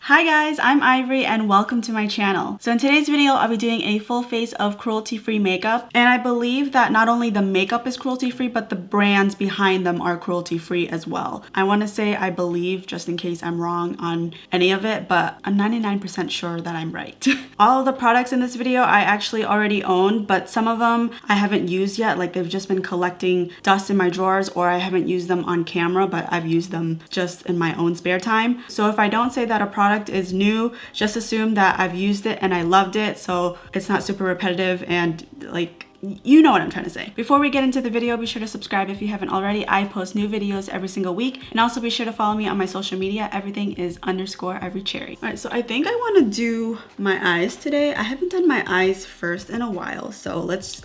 Hi guys, I'm Ivory and welcome to my channel. So in today's video, I'll be doing a full face of cruelty-free makeup. And I believe that not only the makeup is cruelty-free, but the brands behind them are cruelty-free as well. I want to say I believe just in case I'm wrong on any of it, but I'm 99% sure that I'm right. All of the products in this video I actually already own, but some of them I haven't used yet. Like they've just been collecting dust in my drawers, or I haven't used them on camera, but I've used them just in my own spare time. So if I don't say that a product is new, just assume that I've used it and I loved it, so it's not super repetitive and like, you know what I'm trying to say. Before we get into the video, be sure to subscribe if you haven't already. I post new videos every single week, and also be sure to follow me on my social media. Everything is _ivorypcherry. All right, so I think I want to do my eyes today. I haven't done my eyes first in a while, so let's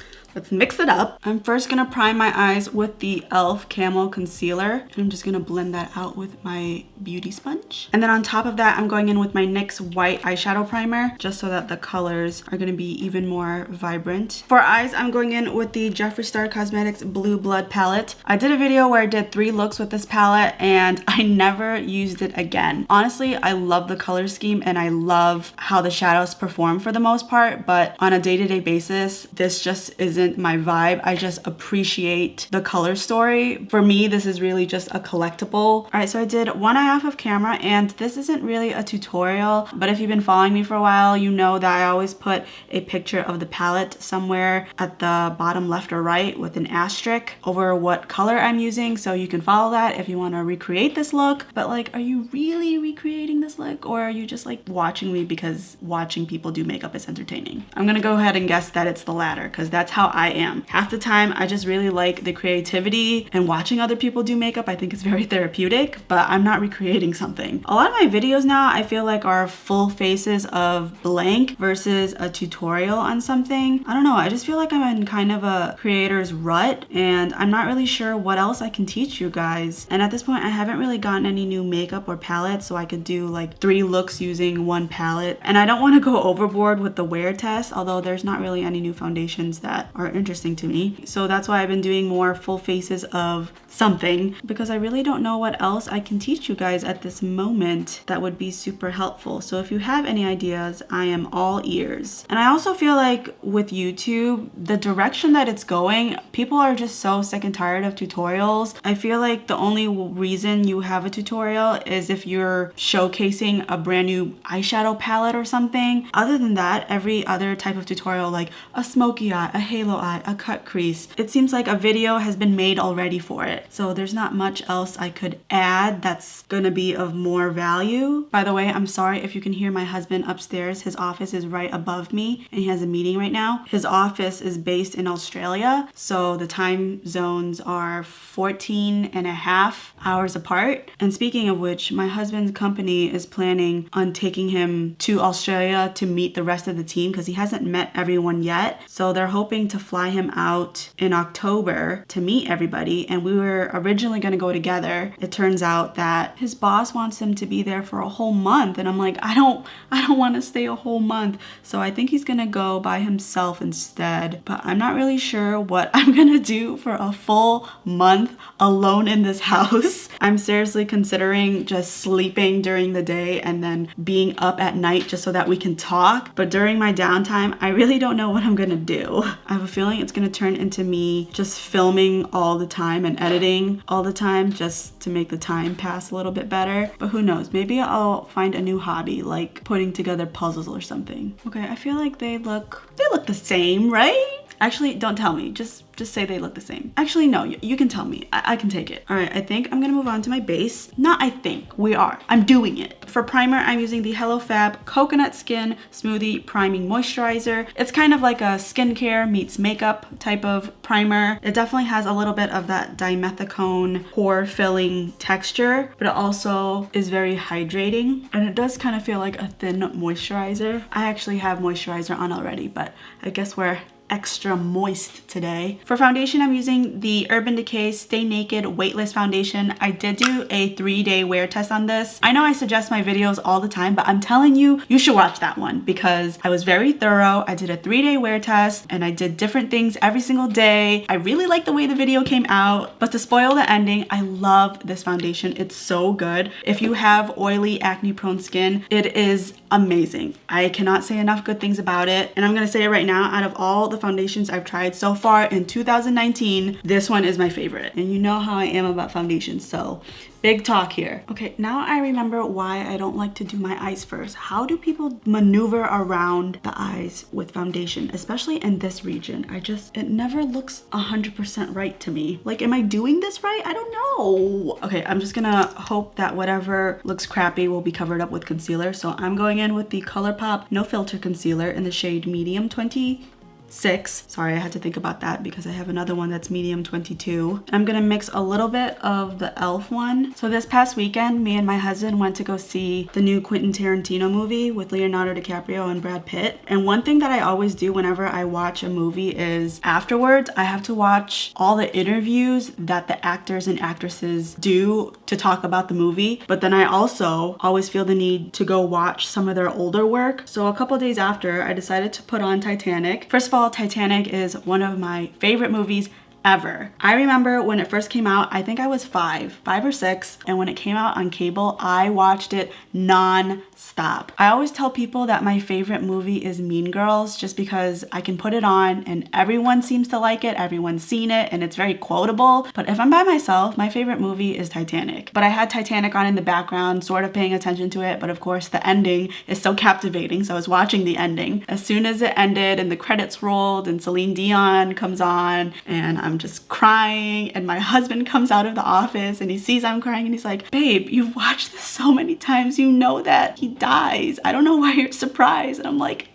mix it up. I'm first gonna prime my eyes with the e.l.f. Camo Concealer, and I'm just gonna blend that out with my beauty sponge. And then on top of that, I'm going in with my NYX white eyeshadow primer, just so that the colors are gonna be even more vibrant. For eyes, I'm going in with the Jeffree Star Cosmetics Blue Blood palette. I did a video where I did 3 looks with this palette, and I never used it again. Honestly, I love the color scheme, and I love how the shadows perform for the most part, but on a day-to-day basis, this just isn't my vibe. I just appreciate the color story. For me, this is really just a collectible. All right, so I did one eye off of camera, and this isn't really a tutorial, but if you've been following me for a while, you know that I always put a picture of the palette somewhere at the bottom left or right with an asterisk over what color I'm using, so you can follow that if you want to recreate this look. But like, are you really recreating this look, or are you just like watching me because watching people do makeup is entertaining? I'm gonna go ahead and guess that it's the latter, because that's how I am. Half the time, I just really like the creativity, and watching other people do makeup I think is very therapeutic, but I'm not recreating something. A lot of my videos now I feel like are full faces of blank versus a tutorial on something. I don't know, I just feel like I'm in kind of a creator's rut, and I'm not really sure what else I can teach you guys. And at this point, I haven't really gotten any new makeup or palettes, so I could do like 3 looks using 1 palette. And I don't want to go overboard with the wear test, although there's not really any new foundations that are interesting to me. So that's why I've been doing more full faces of something, because I really don't know what else I can teach you guys at this moment that would be super helpful. So if you have any ideas, I am all ears. And I also feel like with YouTube, the direction that it's going, people are just so sick and tired of tutorials. I feel like the only reason you have a tutorial is if you're showcasing a brand new eyeshadow palette or something. Other than that, every other type of tutorial, like a smoky eye, a halo eye, a cut crease, it seems like a video has been made already for it. So there's not much else I could add that's gonna be of more value. By the way, I'm sorry if you can hear my husband upstairs. His office is right above me, and he has a meeting right now. His office is based in Australia, so the time zones are 14.5 hours apart. And speaking of which, my husband's company is planning on taking him to Australia to meet the rest of the team, because he hasn't met everyone yet. So they're hoping to fly him out in October to meet everybody, and we were originally going to go together. It turns out that his boss wants him to be there for a whole month, and I'm like, I don't want to stay a whole month. So I think he's gonna go by himself instead, but I'm not really sure what I'm gonna do for a full month alone in this house. I'm seriously considering just sleeping during the day and then being up at night just so that we can talk. But during my downtime, I really don't know what I'm gonna do. I have a feeling it's gonna turn into me just filming all the time and editing all the time just to make the time pass a little bit better. But who knows, maybe I'll find a new hobby like putting together puzzles or something. Okay, I feel like they look the same, right? Actually, don't tell me, just say they look the same. Actually, no, you can tell me. I can take it. All right, I think I'm gonna move on to my base. Not I think, we are. I'm doing it. For primer, I'm using the Hello Fab Coconut Skin Smoothie Priming Moisturizer. It's kind of like a skincare meets makeup type of primer. It definitely has a little bit of that dimethicone pore filling texture, but it also is very hydrating. And it does kind of feel like a thin moisturizer. I actually have moisturizer on already, but I guess we're extra moist today. For foundation, I'm using the Urban Decay Stay Naked Weightless Foundation. I did do a 3-day wear test on this. I know I suggest my videos all the time, but I'm telling you, you should watch that one because I was very thorough. I did a 3-day wear test and I did different things every single day. I really like the way the video came out, but to spoil the ending, I love this foundation. It's so good. If you have oily, acne-prone skin, it is amazing. I cannot say enough good things about it. And I'm gonna say it right now, out of all the foundations I've tried so far in 2019, this one is my favorite. And you know how I am about foundations, so big talk here. Okay, now I remember why I don't like to do my eyes first. How do people maneuver around the eyes with foundation, especially in this region? It never looks 100% right to me. Like, am I doing this right? I don't know. Okay, I'm just gonna hope that whatever looks crappy will be covered up with concealer. So I'm going in with the Colourpop No Filter Concealer in the shade Medium 26. Sorry, I had to think about that because I have another one that's medium 22. I'm gonna mix a little bit of the e.l.f. one. So this past weekend, me and my husband went to go see the new Quentin Tarantino movie with Leonardo DiCaprio and Brad Pitt. And one thing that I always do whenever I watch a movie is afterwards, I have to watch all the interviews that the actors and actresses do to talk about the movie. But then I also always feel the need to go watch some of their older work. So a couple days after, I decided to put on Titanic. First of all, Titanic is one of my favorite movies ever. I remember when it first came out, I think I was five or six, and when it came out on cable, I watched it non-stop. I always tell people that my favorite movie is Mean Girls just because I can put it on and everyone seems to like it, everyone's seen it, and it's very quotable. But if I'm by myself, my favorite movie is Titanic. But I had Titanic on in the background, sort of paying attention to it, but of course the ending is so captivating, so I was watching the ending. As soon as it ended and the credits rolled and Celine Dion comes on and I'm just crying, and my husband comes out of the office and he sees I'm crying and he's like, babe, you've watched this so many times, you know that he dies. I don't know why you're surprised. And I'm like,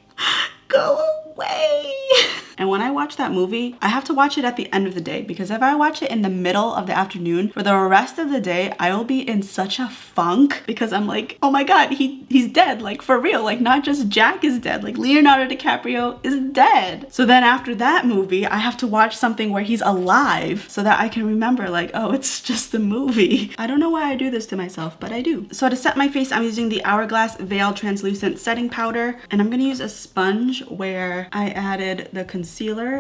go away. And when I watch that movie, I have to watch it at the end of the day because if I watch it in the middle of the afternoon, for the rest of the day, I will be in such a funk because I'm like, oh my God, he's dead. Like, for real, like not just Jack is dead, like Leonardo DiCaprio is dead. So then after that movie, I have to watch something where he's alive so that I can remember like, oh, it's just a movie. I don't know why I do this to myself, but I do. So to set my face, I'm using the Hourglass Veil Translucent Setting Powder, and I'm gonna use a sponge where I added the concealer,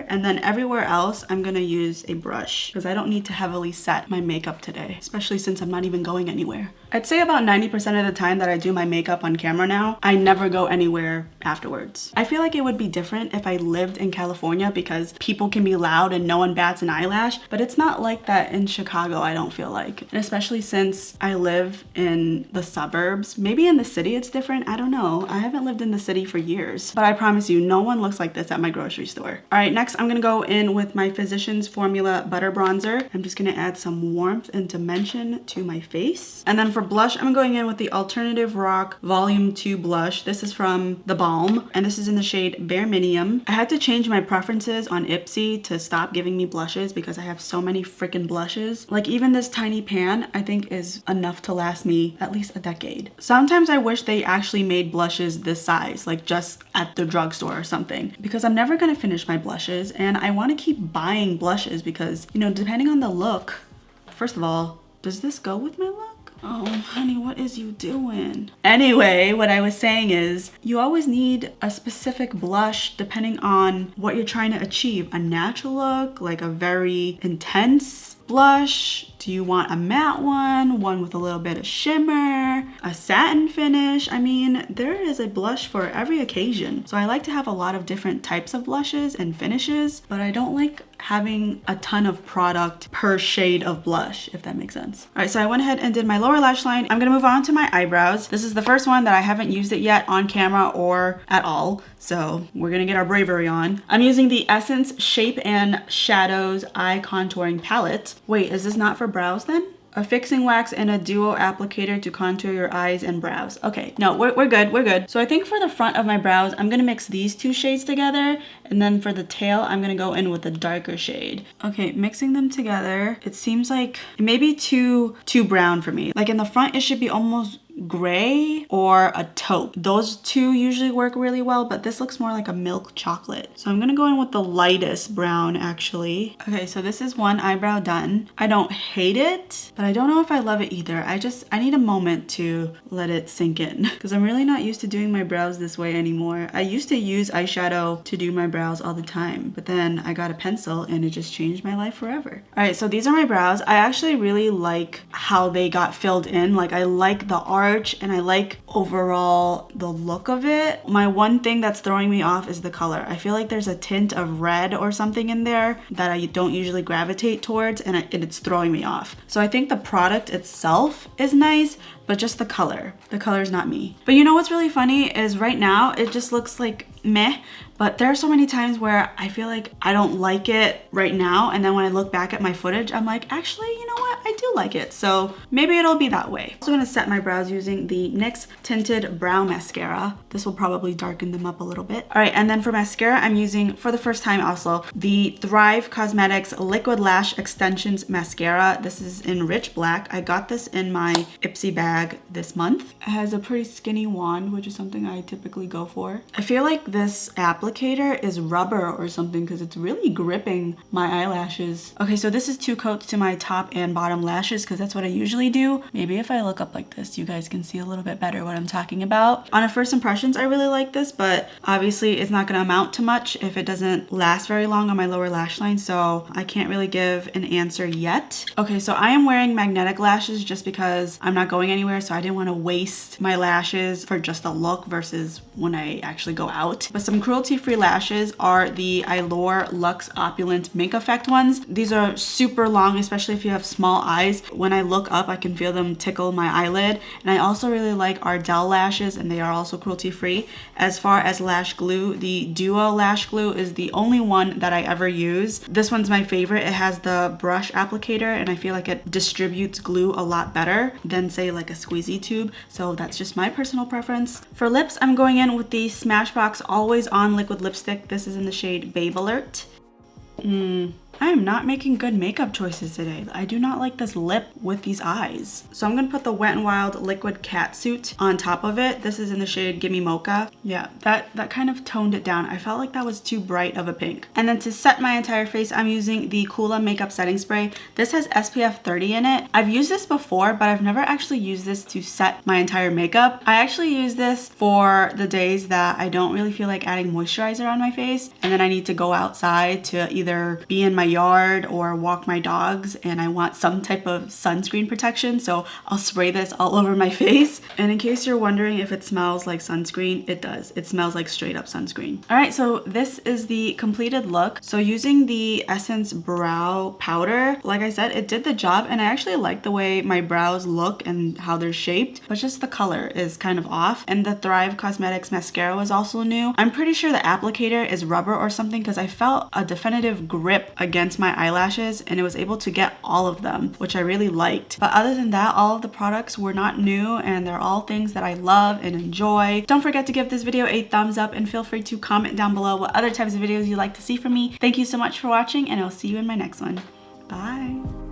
and then everywhere else I'm gonna use a brush because I don't need to heavily set my makeup today, especially since I'm not even going anywhere. I'd say about 90% of the time that I do my makeup on camera now, I never go anywhere afterwards. I feel like it would be different if I lived in California because people can be loud and no one bats an eyelash, but it's not like that in Chicago, I don't feel like. And especially since I live in the suburbs. Maybe in the city it's different, I don't know. I haven't lived in the city for years, but I promise you, no one looks like this at my grocery store. All right, next I'm gonna go in with my Physicians Formula Butter Bronzer. I'm just gonna add some warmth and dimension to my face. And then for blush, I'm going in with the Alternative Rock Volume 2 blush. This is from the Balm, and this is in the shade Bare Minium. I had to change my preferences on Ipsy to stop giving me blushes because I have so many freaking blushes. Like even this tiny pan, I think is enough to last me at least a decade. Sometimes I wish they actually made blushes this size, like just at the drugstore or something, because I'm never gonna finish my blushes and I wanna keep buying blushes because, you know, depending on the look, first of all, does this go with my look? Oh, honey, what is you doing? Anyway, what I was saying is you always need a specific blush depending on what you're trying to achieve. A natural look, like a very intense blush. Do you want a matte one with a little bit of shimmer, a satin finish? I mean, there is a blush for every occasion. So I like to have a lot of different types of blushes and finishes, but I don't like having a ton of product per shade of blush, if that makes sense. All right, so I went ahead and did my lower lash line. I'm gonna move on to my eyebrows. This is the first one that I haven't used it yet on camera or at all. So we're gonna get our bravery on. I'm using the Essence Shape and Shadows Eye Contouring Palette. Wait, is this not for brows then? A fixing wax and a duo applicator to contour your eyes and brows. Okay, no, we're good. So I think for the front of my brows, I'm gonna mix these two shades together, and then for the tail, I'm gonna go in with a darker shade. Okay, mixing them together, it seems like it may be too brown for me. Like in the front, it should be almost gray or a taupe. Those two usually work really well, but this looks more like a milk chocolate. So I'm gonna go in with the lightest brown actually. Okay, so this is one eyebrow done. I don't hate it, but I don't know if I love it either. I need a moment to let it sink in because I'm really not used to doing my brows this way anymore. I used to use eyeshadow to do my brows all the time, but then I got a pencil and it just changed my life forever. All right, so these are my brows. I actually really like how they got filled in. Like I like the arch and I like overall the look of it. My one thing that's throwing me off is the color. I feel like there's a tint of red or something in there that I don't usually gravitate towards, and it's throwing me off. So I think the product itself is nice, but just the color. The color is not me. But you know what's really funny is right now it just looks like meh, but there are so many times where I feel like I don't like it right now, and then when I look back at my footage, I'm like, actually, you know what? I do like it. So maybe it'll be that way. I'm also gonna set my brows using the NYX Tinted Brow Mascara. This will probably darken them up a little bit. All right, and then for mascara, I'm using, for the first time also, the Thrive Causemetics Liquid Lash Extensions Mascara. This is in Rich Black. I got this in my Ipsy bag this month. It has a pretty skinny wand, which is something I typically go for. I feel like this applicator is rubber or something because it's really gripping my eyelashes. Okay, so this is 2 coats to my top and bottom lashes because that's what I usually do. Maybe if I look up like this, you guys can see a little bit better what I'm talking about. On a first impressions, I really like this, but obviously it's not gonna amount to much if it doesn't last very long on my lower lash line, so I can't really give an answer yet. Okay, so I am wearing magnetic lashes just because I'm not going anywhere, so I didn't want to waste my lashes for just a look versus when I actually go out. But some cruelty-free lashes are the Allure Luxe Opulent Mink Effect ones. These are super long, especially if you have small eyes. When I look up, I can feel them tickle my eyelid. And I also really like Ardell lashes, and they are also cruelty-free. As far as lash glue, the Duo Lash Glue is the only one that I ever use. This one's my favorite. It has the brush applicator, and I feel like it distributes glue a lot better than say like a squeezy tube. So that's just my personal preference. For lips, I'm going in with the Smashbox Always On Liquid Lipstick. This is in the shade Babe Alert. I am not making good makeup choices today. I do not like this lip with these eyes. So I'm gonna put the Wet n Wild Liquid Catsuit on top of it. This is in the shade Gimme Mocha. Yeah, that kind of toned it down. I felt like that was too bright of a pink. And then to set my entire face, I'm using the Coola Makeup Setting Spray. This has SPF 30 in it. I've used this before, but I've never actually used this to set my entire makeup. I actually use this for the days that I don't really feel like adding moisturizer on my face, and then I need to go outside to either be in my yard or walk my dogs, and I want some type of sunscreen protection, so I'll spray this all over my face. And in case you're wondering if it smells like sunscreen, it does. It smells like straight up sunscreen. All right, so this is the completed look. So using the Essence Brow Powder, like I said, it did the job, and I actually like the way my brows look and how they're shaped, but just the color is kind of off. And the Thrive Causemetics Mascara was also new. I'm pretty sure the applicator is rubber or something because I felt a definitive grip against my eyelashes, and it was able to get all of them, which I really liked. But other than that, all of the products were not new, and they're all things that I love and enjoy. Don't forget to give this video a thumbs up, and feel free to comment down below what other types of videos you'd like to see from me. Thank you so much for watching, and I'll see you in my next one. Bye.